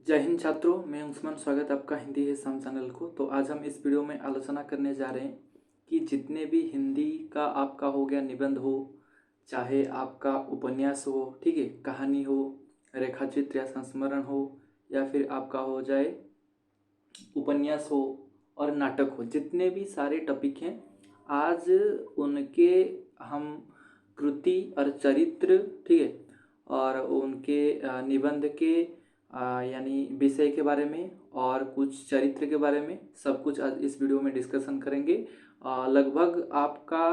जय हिंद छात्रों, मैं उस्मान। स्वागत है आपका हिंदी है शाम चैनल को। तो आज हम इस वीडियो में आलोचना करने जा रहे हैं कि जितने भी हिंदी का आपका हो गया निबंध हो, चाहे आपका उपन्यास हो, ठीक है, कहानी हो, रेखाचित्र या संस्मरण हो, या फिर आपका हो जाए उपन्यास हो और नाटक हो, जितने भी सारे टॉपिक हैं आज उनके हम कृति और चरित्र, ठीक है, और उनके निबंध के यानी विषय के बारे में और कुछ चरित्र के बारे में सब कुछ आज इस वीडियो में डिस्कशन करेंगे। लगभग आपका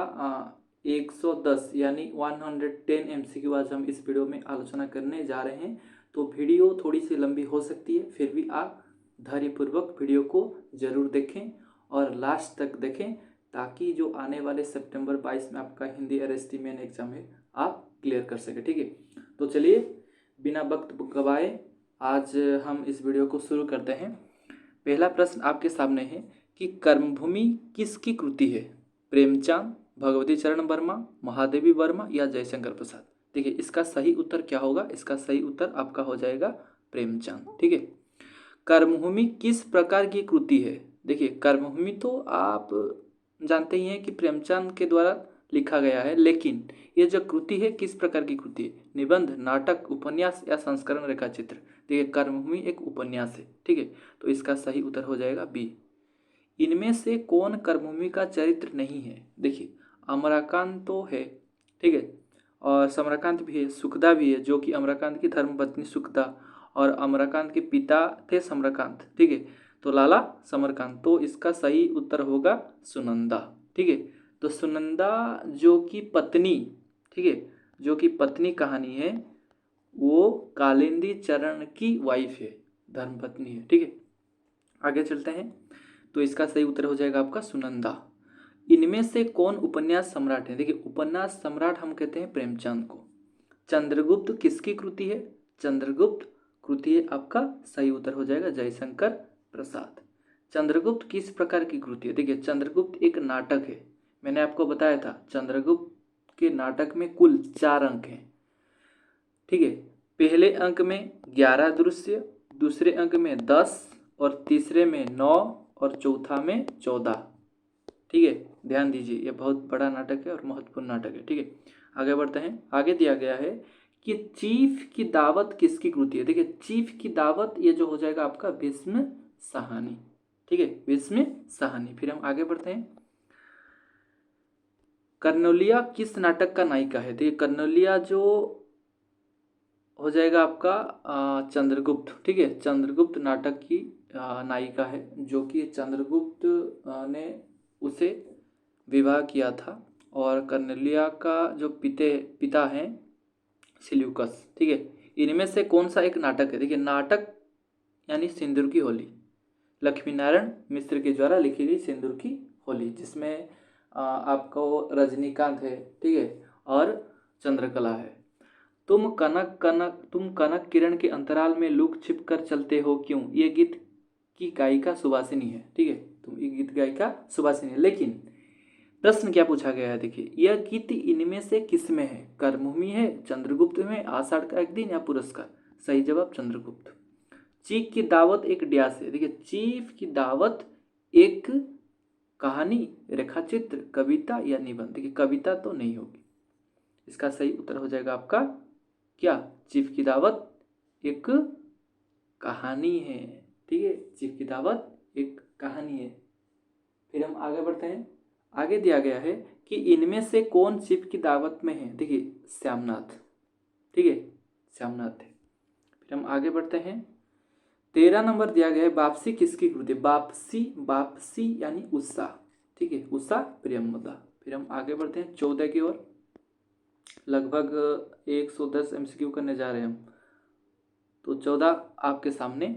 110 यानी 110 MCQ आज हम इस वीडियो में आलोचना करने जा रहे हैं। तो वीडियो थोड़ी सी लंबी हो सकती है, फिर भी आप धैर्यपूर्वक वीडियो को ज़रूर देखें और लास्ट तक देखें, ताकि जो आने वाले सितंबर 22 में आपका हिंदी RST मेन एग्जाम है आप क्लियर कर सकें। ठीक है, तो चलिए बिना वक्त गवाए आज हम इस वीडियो को शुरू करते हैं। पहला प्रश्न आपके सामने है कि कर्मभूमि किसकी कृति है? प्रेमचंद, भगवती चरण वर्मा, महादेवी वर्मा या जयशंकर प्रसाद? देखिए इसका सही उत्तर क्या होगा? इसका सही उत्तर आपका हो जाएगा प्रेमचंद। ठीक है, कर्मभूमि किस प्रकार की कृति है? देखिए कर्मभूमि तो आप जानते ही हैं कि प्रेमचंद के द्वारा लिखा गया है, लेकिन ये जो कृति है किस प्रकार की कृति है? निबंध, नाटक, उपन्यास या संस्करण, रेखाचित्र? देखिए कर्मभूमि एक उपन्यास है। ठीक है, तो इसका सही उत्तर हो जाएगा बी। इनमें से कौन कर्मभूमि का चरित्र नहीं है? देखिए अमराकांत तो है, ठीक है, और समराकांत भी है, सुखदा भी है, जो कि अमराकांत की धर्मपत्नी सुखदा और अमराकांत के पिता थे समराकांत। ठीक है, तो लाला समरकांत। तो इसका सही उत्तर होगा सुनंदा। ठीक है, तो सुनंदा जो कि पत्नी, ठीक है, जो कि पत्नी कहानी है, वो कालिंदी चरण की वाइफ है, धर्मपत्नी है। ठीक है, आगे चलते हैं। तो इसका सही उत्तर हो जाएगा आपका सुनंदा। इनमें से कौन उपन्यास सम्राट है? देखिए उपन्यास सम्राट हम कहते हैं प्रेमचंद को। चंद्रगुप्त किसकी कृति है? चंद्रगुप्त कृति है आपका सही उत्तर हो जाएगा जयशंकर प्रसाद। चंद्रगुप्त किस प्रकार की कृति है? देखिए चंद्रगुप्त एक नाटक है। मैंने आपको बताया था चंद्रगुप्त के नाटक में कुल 4 अंक हैं। ठीक है, पहले अंक में 11 दृश्य, दूसरे अंक में 10 और तीसरे में 9 और चौथा में 14। ठीक है, ध्यान दीजिए ये बहुत बड़ा नाटक है और महत्वपूर्ण नाटक है। ठीक है, आगे बढ़ते हैं। आगे दिया गया है कि चीफ की दावत किसकी कृति है? देखिए चीफ की दावत ये जो हो जाएगा आपका भीष्म साहनी। ठीक है, भीष्म साहनी। फिर हम आगे बढ़ते हैं। कर्नौलिया किस नाटक का नायिका है? देखिए कर्नौलिया जो हो जाएगा आपका चंद्रगुप्त। ठीक है, चंद्रगुप्त नाटक की नायिका है, जो कि चंद्रगुप्त ने उसे विवाह किया था। और कर्नेलिया का जो पिता हैं सिल्यूकस। ठीक है, इनमें से कौन सा एक नाटक है? देखिए नाटक यानी सिंदूर की होली, लक्ष्मी नारायण मिश्र के द्वारा लिखी गई सिंदूर की होली, जिसमें आपको रजनीकांत है, ठीक है, और चंद्रकला है। तुम कनक किरण के अंतराल में लुक छिप कर चलते हो क्यों? ये गीत की गायिका सुभाषिनी है। ठीक है, तुम ये गीत गायिका सुभाषिनी है, लेकिन प्रश्न क्या पूछा गया है? देखिए यह गीत इनमें से किस में है? कर्मभूमि है, चंद्रगुप्त में, आषाढ़ का एक दिन या पुरस्कार? सही जवाब चंद्रगुप्त। चीफ की दावत एक ड्यास है। देखिए चीफ की दावत एक कहानी, रेखाचित्र, कविता या निबंध? देखिए कविता तो नहीं होगी, इसका सही उत्तर हो जाएगा आपका क्या? चीफ की दावत एक कहानी है। ठीक है, चीफ की दावत एक कहानी है। फिर हम आगे बढ़ते हैं। आगे दिया गया है कि इनमें से कौन चीफ की दावत में है? देखिए श्यामनाथ। ठीक है, श्यामनाथ है। फिर हम आगे बढ़ते हैं। 13 नंबर दिया गया है वापसी किसकी कृति? वापसी, वापसी यानी उषा। ठीक है, उषा प्रियमदा। फिर हम आगे बढ़ते हैं 14 की ओर। लगभग 110 MCQ करने जा रहे हैं हम। तो 14 आपके सामने।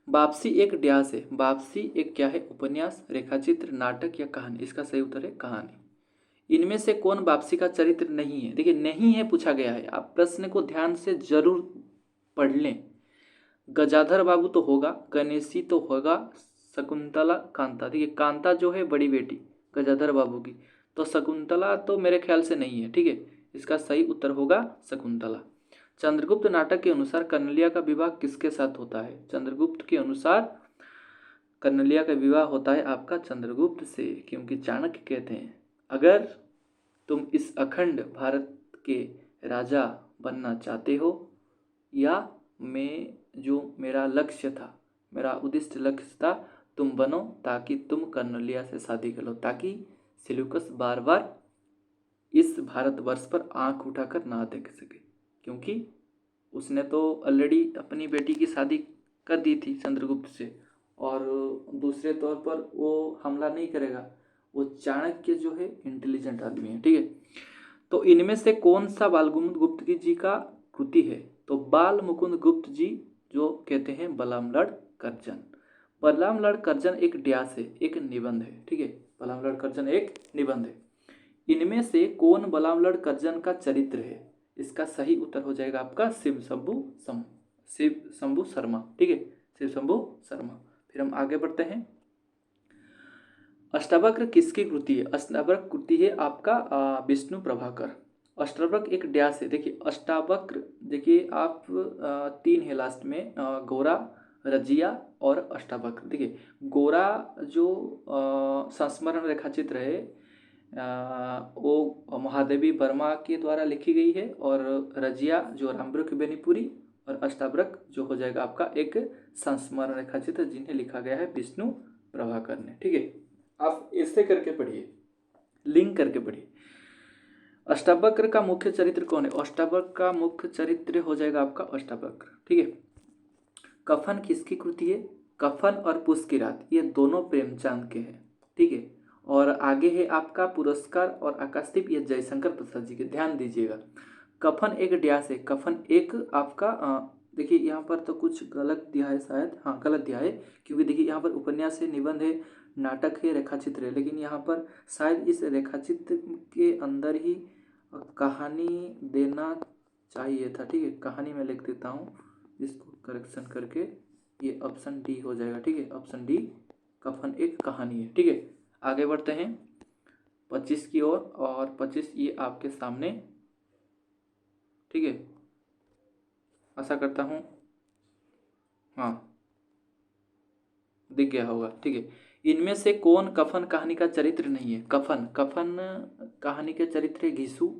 वापसी एक ड्यास है। वापसी एक क्या है? उपन्यास, रेखाचित्र, नाटक या कहानी? इसका सही उत्तर है कहानी। इनमें से कौन वापसी का चरित्र नहीं है? देखिए नहीं है पूछा गया है, आप प्रश्न को ध्यान से जरूर पढ़ लें। गजाधर बाबू तो होगा, गणेशी तो होगा, शकुंतला, कांता। देखिए कांता जो है बड़ी बेटी गजाधर बाबू की, तो शकुंतला तो मेरे ख्याल से नहीं है। ठीक है, इसका सही उत्तर होगा शकुंतला। चंद्रगुप्त नाटक के अनुसार कन्हैया का विवाह किसके साथ होता है? चंद्रगुप्त के अनुसार कन्हैया का विवाह होता है आपका चंद्रगुप्त से, क्योंकि चाणक्य कहते हैं अगर तुम इस अखंड भारत के राजा बनना चाहते हो, या मैं जो मेरा लक्ष्य था, मेरा उद्दिष्ट लक्ष्य था, तुम बनो ताकि तुम कन्हैया से शादी कर लो, ताकि सेल्यूकस बार बार इस भारतवर्ष पर आंख उठाकर ना देख सके, क्योंकि उसने तो ऑलरेडी अपनी बेटी की शादी कर दी थी चंद्रगुप्त से, और दूसरे तौर पर वो हमला नहीं करेगा। वो चाणक्य जो है इंटेलिजेंट आदमी है, ठीक है। तो इनमें से कौन सा बाल मुकुंद गुप्त जी का कृति है? तो बाल मुकुंद गुप्त जी जो कहते हैं बलामलड़ कर्जन। बलामलड़ कर्जन एक ड्यास है, एक निबंध है, ठीक है। बलामलड़ कर्जन एक निबंध है। इनमें से कौन बलामलड़ कर्जन का चरित्र है? इसका सही उत्तर हो जाएगा आपका शिव शंभु शर्मा, ठीक है, शिव शंभु शर्मा। फिर हम आगे बढ़ते हैं। अष्टावक्र किसकी कृति है? अष्टावक्र कृति है आपका विष्णु प्रभाकर। अष्टावक्र एक ड्यास है। देखिए अष्टावक्र, देखिए आप 3 है लास्ट में, गोरा, रजिया और अष्टावक्र। देखिए गोरा जो संस्मरण रेखा चित्र है वो महादेवी वर्मा के द्वारा लिखी गई है, और रजिया जो रामवृक्ष बेनीपुरी, और अष्टावक्र जो हो जाएगा आपका एक संस्मरण रेखा चित्र जिन्हें लिखा गया है विष्णु प्रभाकर ने, ठीक है। आप ऐसे करके पढ़िए, लिंक करके पढ़िए। अष्टावक्र का मुख्य चरित्र कौन है? अष्टावक्र का मुख्य चरित्र हो जाएगा आपका अष्टावक्र, ठीक है। कफन किसकी कृति है? कफन और पुष्प की रात ये दोनों प्रेमचंद के हैं, ठीक है। और आगे है आपका पुरस्कार और आकाशदीप, ये जयशंकर प्रसाद जी के। ध्यान दीजिएगा, कफन एक ड्यास है। कफन एक आपका देखिए यहाँ पर तो कुछ गलत दिया है शायद, हाँ गलत दिया है, क्योंकि देखिए यहाँ पर उपन्यास है, निबंध है, नाटक है, रेखाचित्र है, लेकिन यहाँ पर शायद इस रेखाचित्र के अंदर ही कहानी देना चाहिए था, ठीक है। कहानी में लिख देता हूँ इसको करेक्शन करके, ये ऑप्शन डी हो जाएगा, ठीक है। ऑप्शन डी, कफन एक कहानी है, ठीक है। आगे बढ़ते हैं 25 की ओर, और 25 ये आपके सामने, ठीक है। आशा करता हूँ हाँ दिख गया होगा, ठीक है। इनमें से कौन कफन कहानी का चरित्र नहीं है? कफन कहानी के चरित्र है घिसू,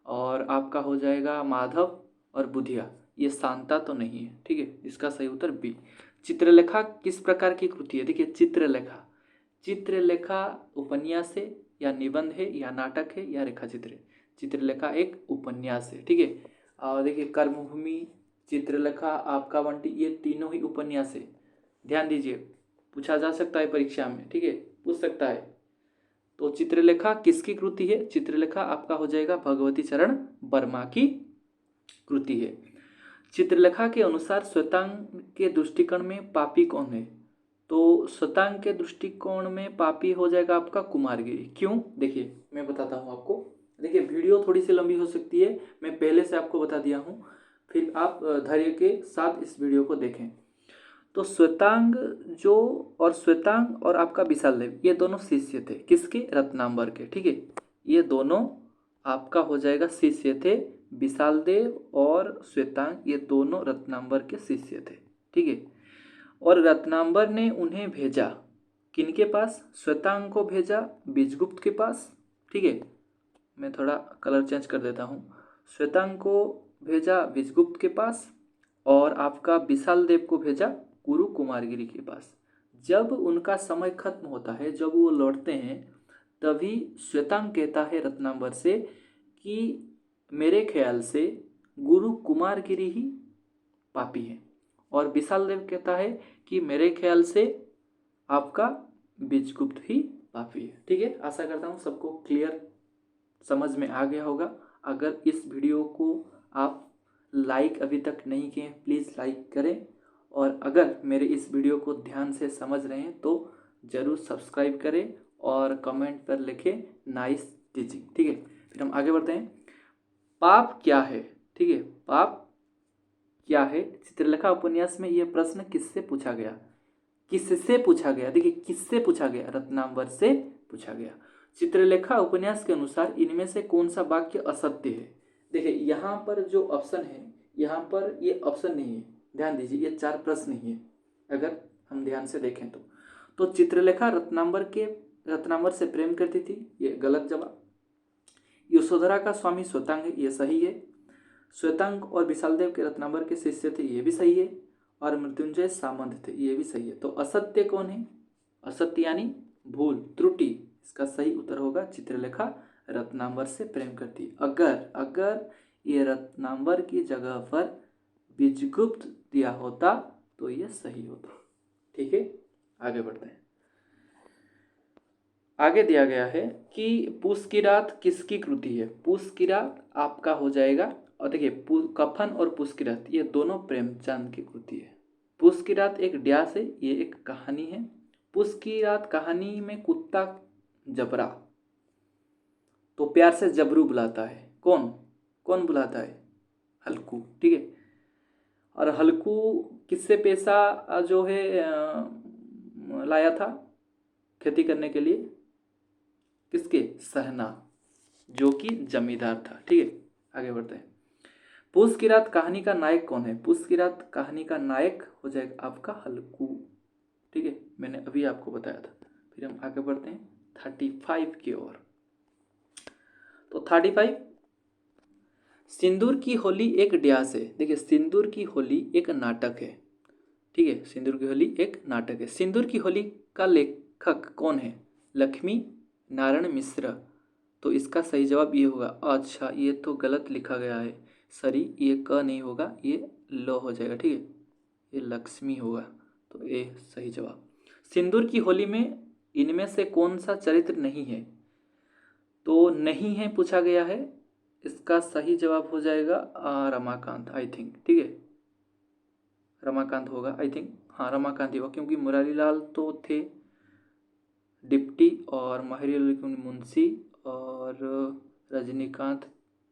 और आपका हो जाएगा माधव और बुधिया। ये शांता तो नहीं है, ठीक है। इसका सही उत्तर बी। चित्रलेखा किस प्रकार की कृति है? देखिए चित्रलेखा उपन्यास है, या निबंध है, या नाटक है, या रेखाचित्र है? चित्रलेखा एक उपन्यास है, ठीक है। और देखिए कर्मभूमि, चित्रलेखा, आपका बंटी, ये तीनों ही उपन्यास है। ध्यान दीजिए, पूछा जा सकता है परीक्षा में, ठीक है, पूछ सकता है। तो चित्रलेखा किसकी कृति है? चित्रलेखा आपका हो जाएगा भगवती चरण वर्मा की कृति है। चित्रलेखा के अनुसार श्वेतांग के दृष्टिकोण में पापी कौन है? तो श्वेतांग के दृष्टिकोण में पापी हो जाएगा आपका कुमारगिरी। क्यों? देखिए मैं बताता हूँ आपको। देखिए वीडियो थोड़ी सी लंबी हो सकती है, मैं पहले से आपको बता दिया हूँ, फिर आप धैर्य के साथ इस वीडियो को देखें। तो श्वेतांग और आपका विशालदेव ये दोनों शिष्य थे, किसके? रत्नांबर के, ठीक है। ये दोनों आपका हो जाएगा शिष्य थे, विशालदेव और श्वेतांग ये दोनों रत्नांबर के शिष्य थे, ठीक है। और रत्नांबर ने उन्हें भेजा किनके पास? श्वेतांग को भेजा विजगुप्त के पास, ठीक है। मैं थोड़ा कलर चेंज कर देता हूँ। श्वेतांग को भेजा विजगुप्त के पास, और आपका विशालदेव को भेजा गुरु कुमारगिरी के पास। जब उनका समय खत्म होता है, जब वो लौटते हैं, तभी श्वेतांग कहता है रत्नांबर से कि मेरे ख्याल से गुरु कुमारगिरी ही पापी है, और विशालदेव कहता है कि मेरे ख्याल से आपका विजगुप्त ही पापी है, ठीक है। आशा करता हूँ सबको क्लियर समझ में आ गया होगा। अगर इस वीडियो को आप लाइक अभी तक नहीं किए प्लीज़ लाइक करें, और अगर मेरे इस वीडियो को ध्यान से समझ रहे हैं तो ज़रूर सब्सक्राइब करें और कमेंट पर लिखें नाइस टीचिंग, ठीक है। फिर हम आगे बढ़ते हैं। पाप क्या है? ठीक है, पाप क्या है? चित्रलेखा उपन्यास में यह प्रश्न किससे पूछा गया? किससे पूछा गया? देखिए किससे पूछा गया? रत्नांबर से पूछा गया। चित्रलेखा उपन्यास के अनुसार इनमें से कौन सा वाक्य असत्य है? देखिए यहाँ पर जो ऑप्शन है यहाँ पर ये ऑप्शन नहीं है, ध्यान दीजिए, ये 4 प्रश्न ही है अगर हम ध्यान से देखें तो चित्रलेखा रत्नांबर से प्रेम करती थी, ये गलत जवाब। यशोधरा का स्वामी श्वेतांग है, ये सही है। श्वेतांग और विशालदेव के रत्नांबर के शिष्य थे, ये भी सही है। और मृत्युंजय सामंत थे, ये भी सही है। तो असत्य कौन है? असत्य यानी भूल, त्रुटि। इसका सही उत्तर होगा चित्रलेखा रत्नांबर से प्रेम करती। अगर ये रत्नांबर की जगह पर विजयगुप्त दिया होता तो ये सही होता। ठीक है, आगे बढ़ते हैं। आगे दिया गया है कि पूस की रात किसकी कृति है? पूस की रात आपका हो जाएगा, और देखिए कफन और पूस की रात ये दोनों प्रेमचंद की कृति है। पूस की रात एक ड्यास है, ये एक कहानी है। पूस की रात कहानी में कुत्ता जबरा तो प्यार से जबरू बुलाता है। कौन बुलाता है? हल्कू, ठीक है। और हल्कू किससे पैसा जो है लाया था खेती करने के लिए? किसके? सहना, जो कि जमींदार था। ठीक है, आगे बढ़ते हैं। पूस की रात कहानी का नायक कौन है? पूस की रात कहानी का नायक हो जाएगा आपका हल्कू। ठीक है, मैंने अभी आपको बताया था। फिर हम आगे बढ़ते हैं 35 की ओर। तो 35, सिंदूर की होली एक ड्यास है। देखिए, सिंदूर की होली एक नाटक है। ठीक है, सिंदूर की होली एक नाटक है। सिंदूर की होली का लेखक कौन है? लक्ष्मी नारायण मिश्र। तो इसका सही जवाब ये होगा। अच्छा, ये तो गलत लिखा गया है, सॉरी, ये क नहीं होगा, ये ल हो जाएगा। ठीक है, ये लक्ष्मी होगा, तो ये सही जवाब। सिंदूर की होली में इनमें से कौन सा चरित्र नहीं है? तो नहीं है पूछा गया है, इसका सही जवाब हो जाएगा रमाकांत, आई थिंक। ठीक है, रमाकांत होगा, आई थिंक। हाँ, रमाकांत ही होगा, क्योंकि मुरारी लाल तो थे डिप्टी और माहिर अली मुंशी और रजनीकांत।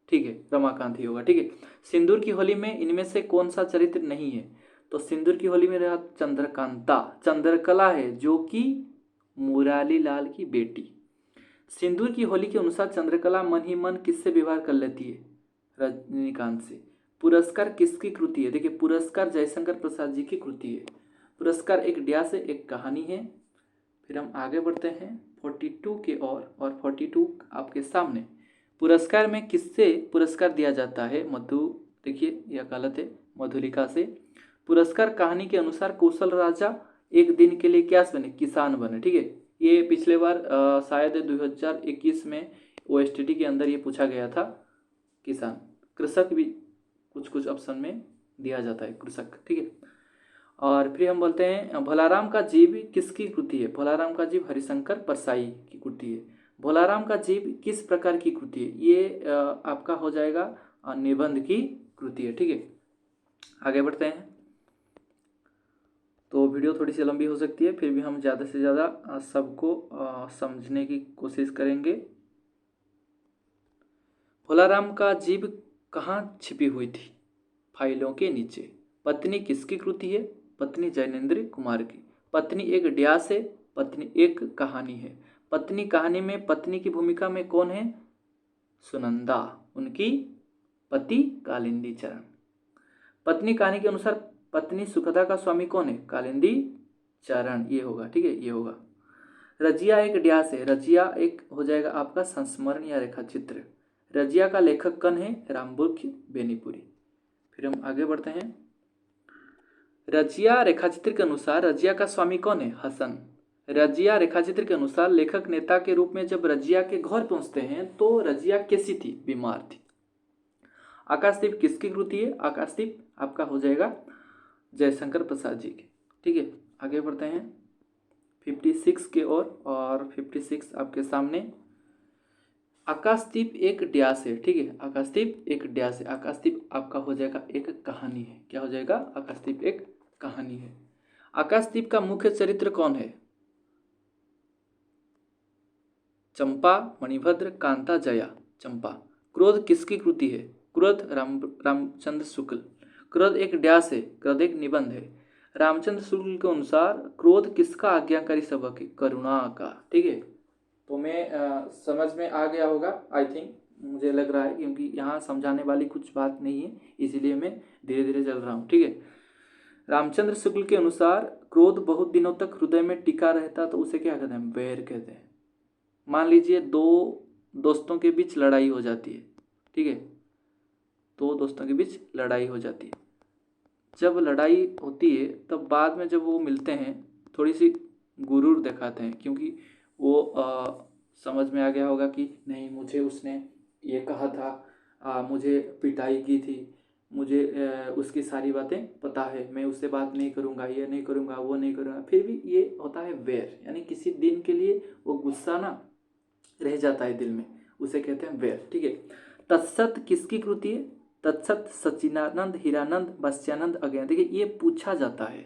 ठीक है, रमाकांत ही होगा। ठीक है, सिंदूर की होली में इनमें से कौन सा चरित्र नहीं है? तो सिंदूर की होली में रहा चंद्रकांता, चंद्रकला है, जो कि मुरारी लाल की बेटी। सिंदूर की होली के अनुसार चंद्रकला मन ही मन किससे विवाह कर लेती है? रजनीकांत से। पुरस्कार किसकी कृति है? देखिए, पुरस्कार जयशंकर प्रसाद जी की कृति है। पुरस्कार एक ड्यास है, एक कहानी है। फिर हम आगे बढ़ते हैं 42 के और 42 आपके सामने। पुरस्कार में किससे पुरस्कार दिया जाता है? देखिए यह गलत है, मधुलिका से। पुरस्कार कहानी के अनुसार कौशल राजा एक दिन के लिए क्या बने? किसान बने। ठीक है, ये पिछले बार शायद 2021 में OSTT के अंदर ये पूछा गया था। किसान, कृषक भी कुछ ऑप्शन में दिया जाता है, कृषक। ठीक है, और फिर हम बोलते हैं भोलाराम का जीव किसकी कृति है? भोलाराम का जीव हरिशंकर परसाई की कृति है। भोलाराम का जीव किस प्रकार की कृति है? ये आपका हो जाएगा निबंध की कृति है। ठीक है, आगे बढ़ते हैं। तो वीडियो थोड़ी सी लंबी हो सकती है, फिर भी हम ज़्यादा से ज़्यादा सबको समझने की कोशिश करेंगे। भोलाराम का जीव कहाँ छिपी हुई थी? फाइलों के नीचे। पत्नी किसकी कृति है? पत्नी जैनेन्द्र कुमार की। पत्नी एक ड्यास है, पत्नी एक कहानी है। पत्नी कहानी में पत्नी की भूमिका में कौन है? सुनंदा, उनकी पति कालिंदी चरण। पत्नी कहानी के अनुसार पत्नी सुखदा का स्वामी कौन है? कालिंदी चरण, ये होगा। ठीक है, ये होगा। रजिया एक ड्यास है। रजिया एक हो जाएगा आपका संस्मरण या रेखा चित्र। रजिया का लेखक कौन है? रामबुर्ख बेनीपुरी। फिर हम आगे बढ़ते हैं। रजिया रेखाचित्र के अनुसार रजिया का स्वामी कौन है? हसन। रजिया रेखाचित्र के अनुसार लेखक नेता के रूप में जब रजिया के घर पहुंचते हैं तो रजिया कैसी थी? बीमार थी। आकाशदीप किसकी कृति है? आकाशदीप आपका हो जाएगा जयशंकर प्रसाद जी की। ठीक है, आगे बढ़ते हैं 56 के और 56 आपके सामने। आकाशदीप एक ड्यास है। ठीक है, आकाशदीप एक ड्यास है। आकाशदीप आपका हो जाएगा एक कहानी है। क्या हो जाएगा? आकाशदीप एक कहानी है। आकाशदीप का मुख्य चरित्र कौन है? चंपा, मणिभद्र, कांता, जया। चंपा। क्रोध किसकी कृति है? क्रोध रामचंद्र शुक्ल। क्रोध एक ड्यास है, क्रोध एक निबंध है। रामचंद्र शुक्ल के अनुसार क्रोध किसका आज्ञाकारी सबक है? करुणा का। ठीक है, तो मैं समझ में आ गया होगा, आई थिंक। मुझे लग रहा है, क्योंकि यहाँ समझाने वाली कुछ बात नहीं है, इसीलिए मैं धीरे धीरे चल रहा हूँ। ठीक है। रामचंद्र शुक्ल के अनुसार क्रोध बहुत दिनों तक हृदय में टिका रहता तो उसे क्या कहते हैं? वैर कहते हैं। मान लीजिए दो दोस्तों के बीच लड़ाई हो जाती है। ठीक है, दो दोस्तों के बीच लड़ाई हो जाती है। जब लड़ाई होती है तब बाद में जब वो मिलते हैं थोड़ी सी गुरूर दिखाते हैं, क्योंकि वो समझ में आ गया होगा कि नहीं, मुझे उसने ये कहा था, मुझे पिटाई की थी, मुझे उसकी सारी बातें पता है, मैं उससे बात नहीं करूँगा, ये नहीं करूँगा, वो नहीं करूँगा, फिर भी ये होता है वैर। यानी किसी दिन के लिए वो गुस्सा ना रह जाता है दिल में, उसे कहते हैं वैर। ठीक है। तत्सत किसकी कृति है? तत्सत सच्चिदानंद, हीरानंद, वत्स्यानंद, अज्ञेय। देखिए ये पूछा जाता है।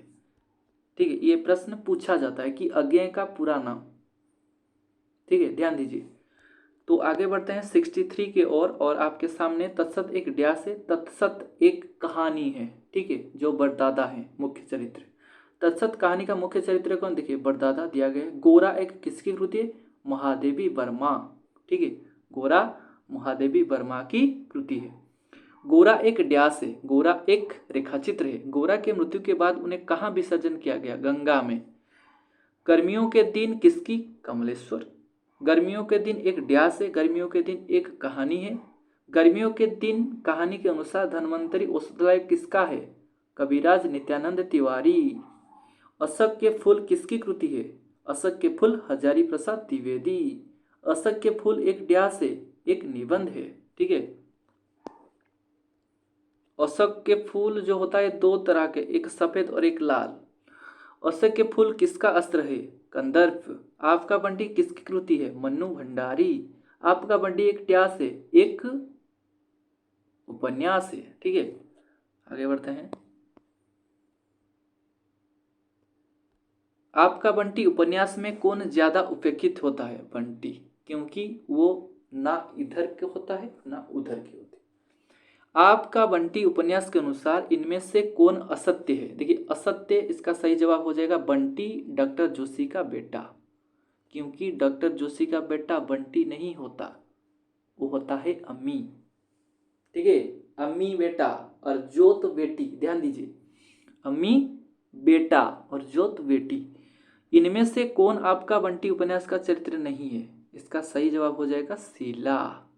ठीक है, ये प्रश्न पूछा जाता है कि अज्ञेय का पूरा नाम। ठीक है, ध्यान दीजिए। तो आगे बढ़ते हैं 63 के और आपके सामने तत्सत एक ड्यास है, तत्सत एक कहानी है। ठीक है, जो बड़दादा है मुख्य चरित्र। तत्सत कहानी का मुख्य चरित्र कौन? देखिए बड़दादा दिया गया है। गोरा एक किसकी कृति है? महादेवी वर्मा। ठीक है, गोरा महादेवी वर्मा की कृति है। गोरा एक ड्यास है, गोरा एक रेखाचित्र है। गोरा के मृत्यु के बाद उन्हें कहाँ विसर्जन किया गया? गंगा में। गर्मियों के दिन किसकी? कमलेश्वर। गर्मियों के दिन एक ड्यास है, गर्मियों के दिन एक कहानी है। गर्मियों के दिन कहानी के अनुसार धन्वंतरी औषधालय किसका है? कविराज नित्यानंद तिवारी। अशक के फूल किसकी कृति है? अशक के फूल हजारी प्रसाद द्विवेदी। अशक के फूल एक ड्यास है, एक निबंध है। ठीक है, अशक के फूल जो होता है दो तरह के, एक सफेद और एक लाल। अशक के फूल किसका अस्त्र है? कंदर्प। आपका बंटी किसकी कृति है? मन्नू भंडारी। आपका बंटी एक ड्यास है, एक उपन्यास है। ठीक है, आगे बढ़ते हैं। आपका बंटी उपन्यास में कौन ज्यादा उपेक्षित होता है? बंटी, क्योंकि वो ना इधर के होता है ना उधर के होते। आपका बंटी उपन्यास के अनुसार इनमें से कौन असत्य है? देखिए असत्य, इसका सही जवाब हो जाएगा बंटी डॉक्टर जोशी का बेटा, क्योंकि डॉक्टर जोशी का बेटा बंटी नहीं होता, वो होता है अम्मी। ठीक है, अम्मी बेटा और जोत बेटी। ध्यान दीजिए, अम्मी बेटा और जोत बेटी। इनमें से कौन आपका बंटी उपन्यास का चरित्र नहीं है? इसका सही जवाब हो जाएगा शीला।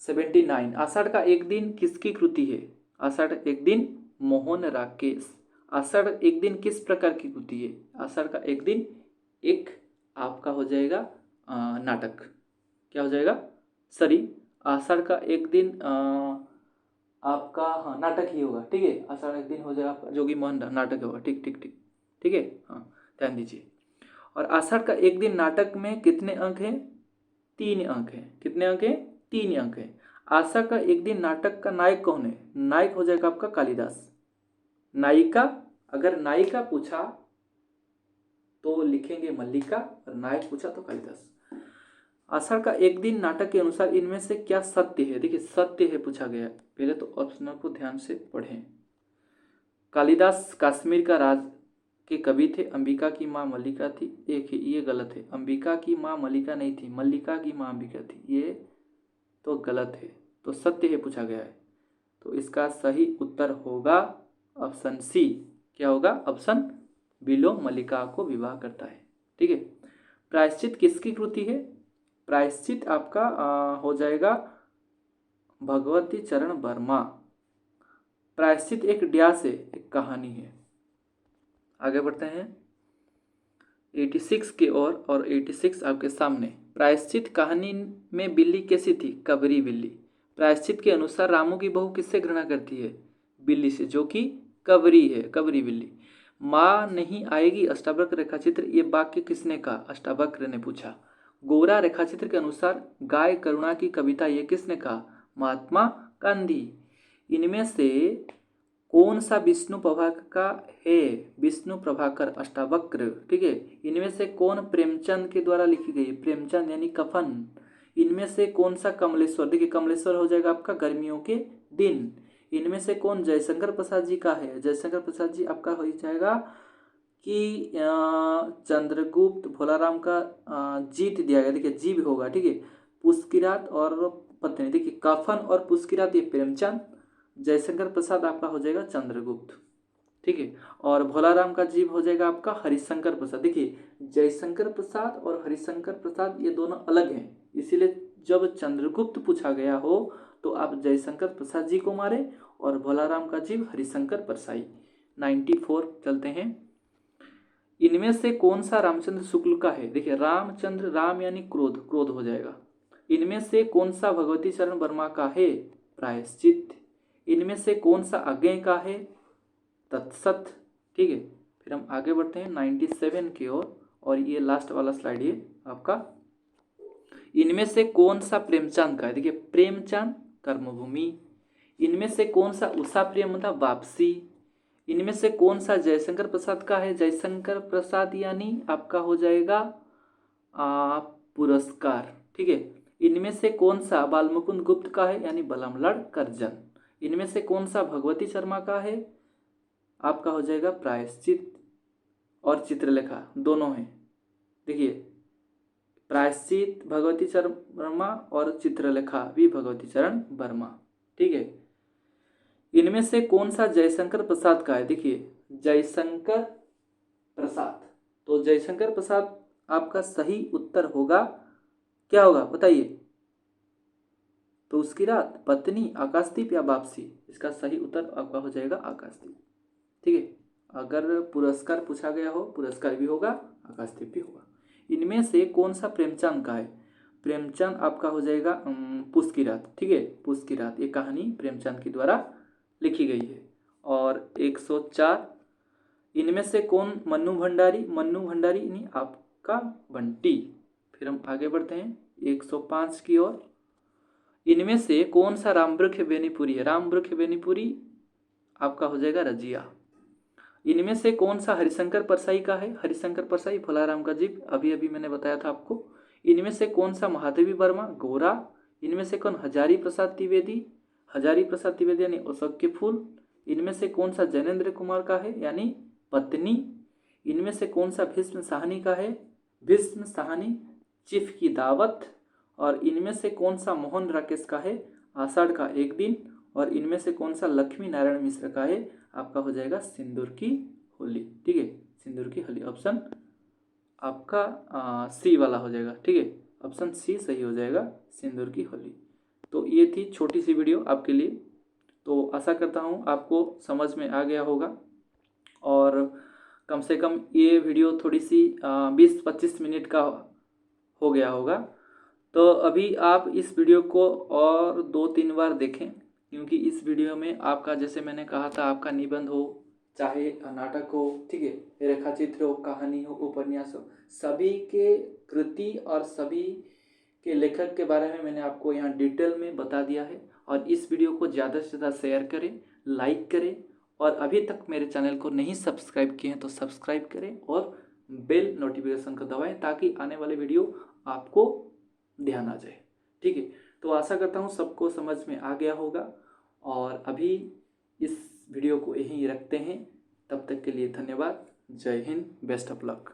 79 आषाढ़ का एक दिन किसकी कृति है? आषाढ़ एक दिन मोहन राकेश। आषाढ़ एक दिन किस प्रकार की कृति है? आषाढ़ का एक दिन एक आपका हो जाएगा नाटक। क्या हो जाएगा? सॉरी, आषाढ़ का एक दिन आपका हाँ नाटक ही होगा। ठीक है, आषाढ़ एक दिन हो जाएगा आपका जोगी मोहन नाटक होगा। ठीक ठीक ठीक ठीक है, हाँ ध्यान दीजिए। और आषाढ़ का एक दिन नाटक में कितने अंक हैं? 3 अंक हैं। कितने अंक हैं? 3 अंक हैं। आशा का एक दिन नाटक का नायक कौन है? नायक हो जाएगा आपका कालिदास। नायिका, अगर नायिका पूछा तो लिखेंगे मल्लिका, और नायक पूछा तो कालिदास। आषाढ़ का एक दिन नाटक के अनुसार इनमें से क्या सत्य है? देखिए सत्य है पूछा गया, पहले तो ऑप्शन को ध्यान से पढ़ें। कालिदास कश्मीर का राज के कवि थे, अंबिका की माँ मल्लिका थी। एक है, ये गलत है, अंबिका की माँ मल्लिका नहीं थी, मल्लिका की माँ अंबिका थी, ये तो गलत है। तो सत्य है पूछा गया है, तो इसका सही उत्तर होगा ऑप्शन सी। क्या होगा? ऑप्शन बिलो मल्लिका को विवाह करता है। ठीक है। प्रायश्चित किसकी कृति है? प्रायश्चित आपका हो जाएगा भगवती चरण वर्मा। प्रायश्चित एक ड्यास है, एक कहानी है। आगे बढ़ते हैं 86 की ओर और 86 आपके सामने। प्रायश्चित कहानी में बिल्ली कैसी थी? कबरी बिल्ली। प्रायश्चित के अनुसार रामू की बहू किससे घृणा करती है? बिल्ली से, जो कि कबरी है, कबरी बिल्ली। माँ नहीं आएगी अष्टावक्र रेखाचित्र, ये वाक्य किसने कहा? अष्टावक्र ने पूछा। गोरा रेखाचित्र के अनुसार गाय करुणा की कविता, ये किसने कहा? महात्मा गांधी। इनमें से कौन सा विष्णु प्रभाकर का है? विष्णु प्रभाकर अष्टावक्र। ठीक है, इनमें से कौन प्रेमचंद के द्वारा लिखी गई? प्रेमचंद यानी कफन। इनमें से कौन सा कमलेश्वर? देखिए कमलेश्वर हो जाएगा आपका गर्मियों के दिन। इनमें से कौन जयशंकर प्रसाद जी का है? जयशंकर प्रसाद जी आपका हो जाएगा कि चंद्रगुप्त भोलाराम का जीत दिया गया। देखिए जीव होगा। ठीक है, पुष्किरात और पत्नी। देखिए कफन और पुष्किरात ये प्रेमचंद, जयशंकर प्रसाद आपका हो जाएगा चंद्रगुप्त, ठीक है। और भोलाराम का जीव हो जाएगा आपका हरिशंकर प्रसाद। देखिए जयशंकर प्रसाद और हरिशंकर प्रसाद ये दोनों अलग हैं, इसीलिए जब चंद्रगुप्त पूछा गया हो तो आप जयशंकर प्रसाद जी को मारे और भोलाराम का जीव हरिशंकर परसाई। 94 चलते हैं। इनमें से कौन सा रामचंद्र शुक्ल का है? देखिए रामचंद्र, राम यानी क्रोध, क्रोध हो जाएगा। इनमें से कौन सा भगवती चरण वर्मा का है? प्रायश्चित। इनमें से कौन सा अज्ञेय का है? तत्सत, ठीक है। फिर हम आगे बढ़ते हैं 97 की ओर, और ये लास्ट वाला स्लाइड ये आपका। इनमें से कौन सा प्रेमचंद का है? देखिए प्रेमचंद कर्मभूमि। इनमें से कौन सा उषा प्रेम मतलब वापसी। इनमें से कौन सा जयशंकर प्रसाद का है? जयशंकर प्रसाद यानी आपका हो जाएगा पुरस्कार, ठीक है। इनमें से कौन सा बालमुकुंद गुप्त का है? यानी बलमलड़ करजन। इनमें से कौन सा भगवती शर्मा का है? आपका हो जाएगा प्रायश्चित और चित्रलेखा, दोनों हैं। देखिए प्रायश्चित भगवती चरण वर्मा और चित्रलेखा भी भगवती चरण वर्मा, ठीक है। इनमें से कौन सा जयशंकर प्रसाद का है? देखिए जयशंकर प्रसाद, तो जयशंकर प्रसाद आपका सही उत्तर होगा, क्या होगा बताइए? तो उसकी रात, पत्नी, आकाशदीप या वापसी? इसका सही उत्तर आपका हो जाएगा आकाशदीप, ठीक है। अगर पुरस्कार पूछा गया हो, पुरस्कार भी होगा, आकाशदीप भी होगा। इनमें से कौन सा प्रेमचंद का है? प्रेमचंद आपका हो जाएगा पुष्प की रात, ठीक है। पुष्प की रात ये कहानी प्रेमचंद के द्वारा लिखी गई है। और 104, इनमें से कौन मन्नू भंडारी? मन्नू भंडारी यानी आपका बंटी। फिर हम आगे बढ़ते हैं 105 की ओर। इनमें से कौन सा रामवृक्ष बेनीपुरी है? रामवृक्ष बेनीपुरी आपका हो जाएगा रजिया। इनमें से कौन सा हरिशंकर परसाई का है? हरिशंकर परसाई भोलाराम का जीव, अभी अभी मैंने बताया था आपको। इनमें से कौन सा महादेवी वर्मा? गोरा। इनमें से कौन हजारी प्रसाद द्विवेदी? हजारी प्रसाद द्विवेदी यानी अशोक के फूल। इनमें से कौन सा जैनेन्द्र कुमार का है? यानी पत्नी। इनमें से कौन सा भीष्म साहनी का है? भीष्म साहनी चिफ की दावत। और इनमें से कौन सा मोहन राकेश का है? आषाढ़ का एक दिन। और इनमें से कौन सा लक्ष्मी नारायण मिश्र का है? आपका हो जाएगा सिंदूर की होली, ठीक है। सिंदूर की होली ऑप्शन आपका सी वाला हो जाएगा, ठीक है। ऑप्शन सी सही हो जाएगा, सिंदूर की होली। तो ये थी छोटी सी वीडियो आपके लिए। तो आशा करता हूँ आपको समझ में आ गया होगा, और कम से कम ये वीडियो थोड़ी सी 20-25 मिनट का हो गया होगा। तो अभी आप इस वीडियो को और 2-3 बार देखें, क्योंकि इस वीडियो में आपका, जैसे मैंने कहा था, आपका निबंध हो, चाहे नाटक हो, ठीक है, रेखाचित्र हो, कहानी हो, उपन्यास हो, सभी के कृति और सभी के लेखक के बारे में मैंने आपको यहाँ डिटेल में बता दिया है। और इस वीडियो को ज़्यादा से ज़्यादा शेयर करें, लाइक करें, और अभी तक मेरे चैनल को नहीं सब्सक्राइब किए हैं तो सब्सक्राइब करें और बेल नोटिफिकेशन को दबाएं, ताकि आने वाले वीडियो आपको ध्यान आ जाए, ठीक है। तो आशा करता हूँ सबको समझ में आ गया होगा, और अभी इस वीडियो को यहीं रखते हैं। तब तक के लिए धन्यवाद। जय हिंद, बेस्ट ऑफ लक।